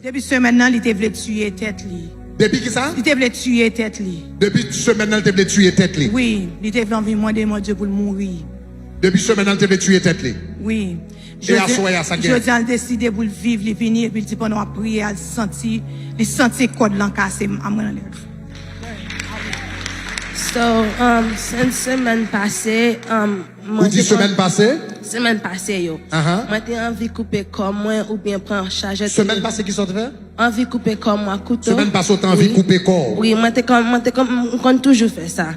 Depuis ce maintenant, il te voulait tuer tête li. Depuis qui ça? Il te voulait tuer tête li. Depuis ce maintenant, il te voulait tuer tête li. Oui, il te voulait envie moi de mon Dieu pour mourir. Depuis ce maintenant, il te voulait tuer tête li. Oui. Et à soi, à sa guerre. Je dis décidé pour vivre, il venir, puis il dit pendant prier, il sentit code l'encassé à moi dans l'air. So, semaine passée, Vous dites semaine passée? Semaine passée, yo. Moi, j'ai envie de couper comme moi ou bien prendre charge. Semaine passée, qui sont fait? Envie de couper comme moi, couteau. Semaine passée, t'as envie de couper corps? Oui, moi, on compte toujours faire ça.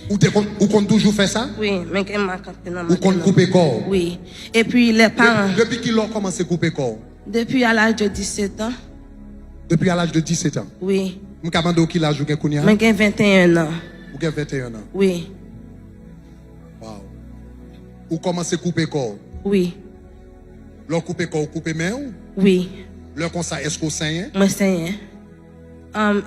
Ou compte toujours faire ça? Oui, mais ou compte couper corps? Oui. Et puis, les parents. Depuis qu'ils ont commencé à couper corps? Depuis à l'âge de 17 ans. Depuis à l'âge de 17 ans? Oui. Vous avez demandé qui l'âge ou qu'on y a? Moi, j'ai 21 ans. Vous avez 21 ans? Oui. Wow. Ou commencez à couper corps? Oui. Leur couper corps, couper main? Oui. Leur conseil, est-ce qu'on saigne? Moi, saigne.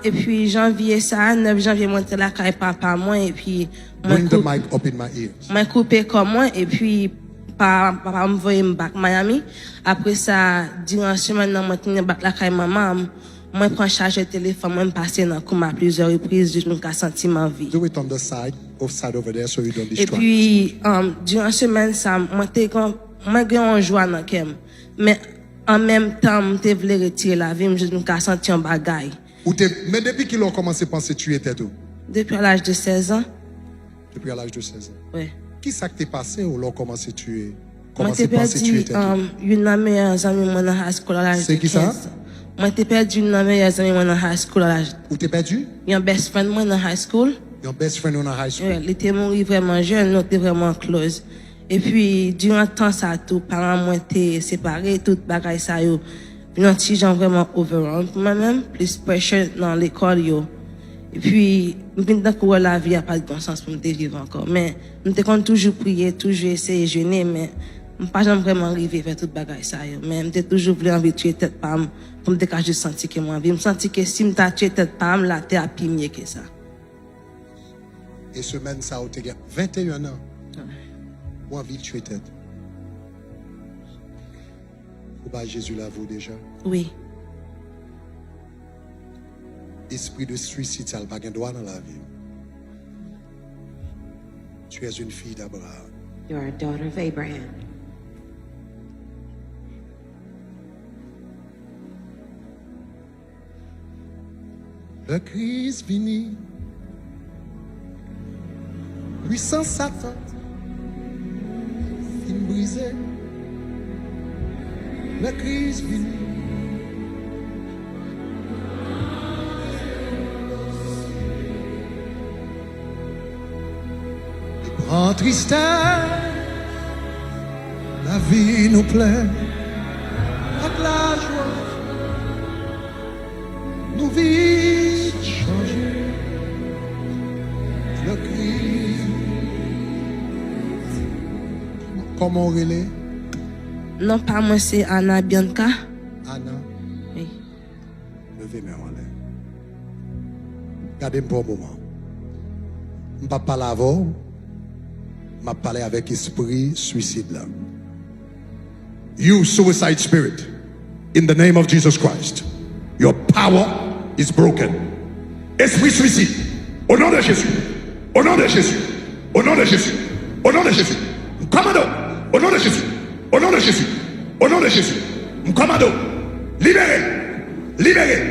Et puis, janvier, ça, 9 janvier, moi, j'étais là, avec papa, moi, et puis, Bring the mic up in my ears. Moi, coupé comme moi, et puis, papa me voyait back Miami. Après ça, durant la semaine, moi, je suis back là, avec maman. Moi, je prends charge le téléphone, moi, je passe dans le coma à plusieurs reprises, jusqu'à sentir ma vie. Do it on the side over there, so you don't distract. Et puis, durant la semaine, ça, moi, j'ai un joie dans le mais en même temps, je voulais retirer la vie, jusqu'à sentir un bagaille. Mais depuis qu'ils ont commencé à penser tuer tête ou? Depuis l'âge de 16 ans. Depuis l'âge de 16 ans? Oui. Qui ça que t'es passé ou l'ont commencé à tuer? Moi, j'ai perdu une de mes meilleures amies dans la high school à l'âge de 15 ans. C'est qui ça? Moi, j'ai perdu une de mes meilleures amies dans la high school à l'âge. Où t'es perdu? Un best friend moi dans high school. Your best friend dans high school? Oui, il était mort vraiment jeune, nous étions vraiment close. Et puis, durant le temps, ça tout, parents moi étaient séparés, tout bagaille ça yo. Puis, un petit gens vraiment overwhelmed pour moi-même, plus pressure dans l'école yo. Et puis, je me dis la vie n'a pas de bon sens pour me vivre encore. Mais, je me toujours prier, toujours essayer de jeûner, mais je ne pas jamais vraiment arrivé vers toute bagaille ça yo. Mais, je toujours voulu envie de tuer tête pam pour me décager de sentir que moi, je me sentis que si je tué tête pam, la terre a pire mieux que ça. Et semaine ça, tu as 21 ans. Ou envie de tuer tête. Ou pas Jésus là vous déjà? Oui. Esprit de suicide, ça n'a pas de droit dans la vie. Tu es une fille d'Abraham. You are a daughter of Abraham. Le Christ vini. Puissant Satan. Fin brisé. Le Christ vini. En tristesse, la vie nous plaît, avec la joie, nous vies changer, le cri. Comment on relève? Non, pas moi, c'est Anna Bianca. Anna? Oui. Levez-moi en l'air. Gardez-moi pour un moment. Je ne vais pas parler avant. Je vais parler avec l'esprit suicide là. You suicide spirit, in the name of Jesus Christ, your power is broken. Esprit suicide, au nom de Jésus, au nom de Jésus, au nom de Jésus, au nom de Jésus. Commando, au nom de Jésus, au nom de Jésus, au nom de Jésus. Commando, libérez, libérez,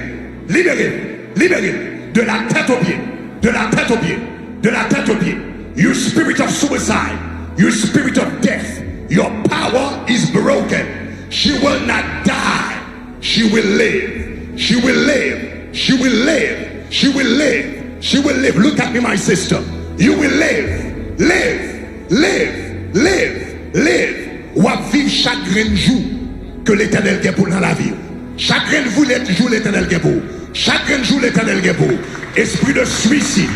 libérez, libérez, de la tête aux pieds, de la tête aux pieds, de la tête aux pieds. You spirit of suicide, you spirit of death, your power is broken. She will not die. She will live. She will live. She will live. She will live. She will live. Look at me, my sister. You will live. Live. Live. Live. Live. Ou à vivre chaque jour que l'Éternel est pour dans la vie. Chaque jour l'Éternel est pour. Chaque jour l'Éternel est pour. Esprit de suicide,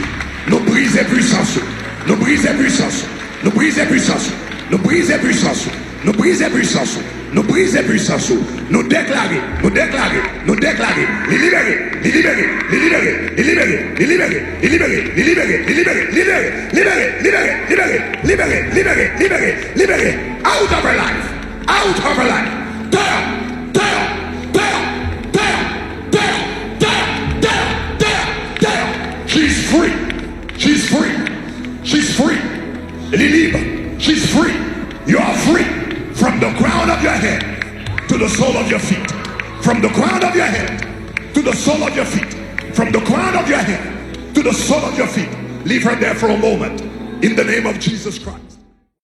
nous brisons puissance. Nous brisons puissance. Nous brisons puissance. Nous brisons puissance. Nous brisons puissance. Nous brisons puissance. Nous déclarer. Nous déclarer. Nous déclarer. Les libérer. Les libérer. Les libérer. Les libérer. Les libérer. Les libérer. Les libérer. Les libérer. Libérer. Libérer. Libérer. Libérer. Libérer. Libérer. Libérer. Libérer. Out of her life. Out of her life. Terre. Terre. Terre. Terre. She's free. Libre. She's free. You are free from the crown of your head to the sole of your feet. From the crown of your head to the sole of your feet. From the crown of your head to the sole of your feet. Leave her there for a moment. In the name of Jesus Christ.